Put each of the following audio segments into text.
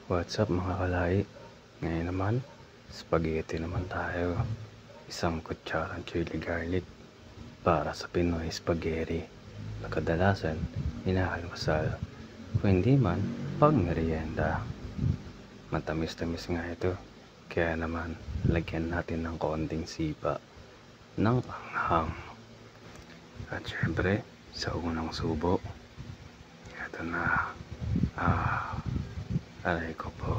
What's up mga kalai? Ngayon naman, spaghetti naman tayo. Isang kutsarang chili garlic para sa Pinoy spaghetti na kadalasan inaalmusal. Kung hindi man, pang merienda. Matamis-tamis nga ito. Kaya naman, lagyan natin ng konting sipa ng anghang. At syempre, sa unang subo, ito na. Aray ko po.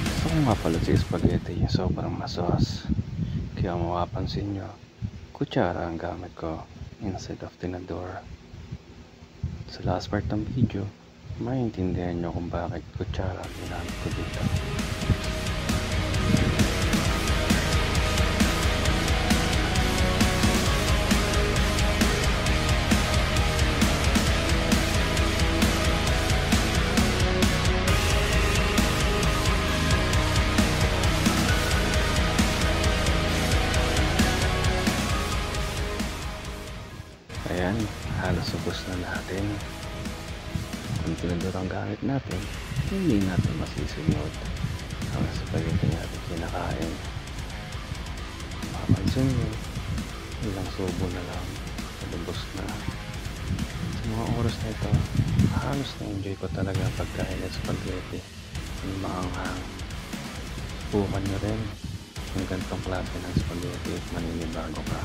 Gusto ko nga pala si spaghetti yung sobrang masos. Kaya mapapansin nyo, kutsara ang gamit ko instead of tinador. Sa last part ng video, maintindihan nyo kung bakit kutsara ang ginamit ko dito. Ayan, halos ubos na natin. Kung tinador ang gamit natin, hindi natin masisunod ang spaghetti natin kinakain. Mapansin nyo, ilang subo na lang, ubos na. Sa mga oras na ito, halos na-enjoy ko talaga pagkain ng spaghetti. Yung maanghang. Subukan nyo rin yung ganitong klase ng spaghetti at maninibago ka.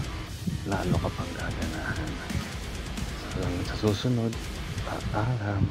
Lalo ka pang gaganahan. Sa susunod, paalam.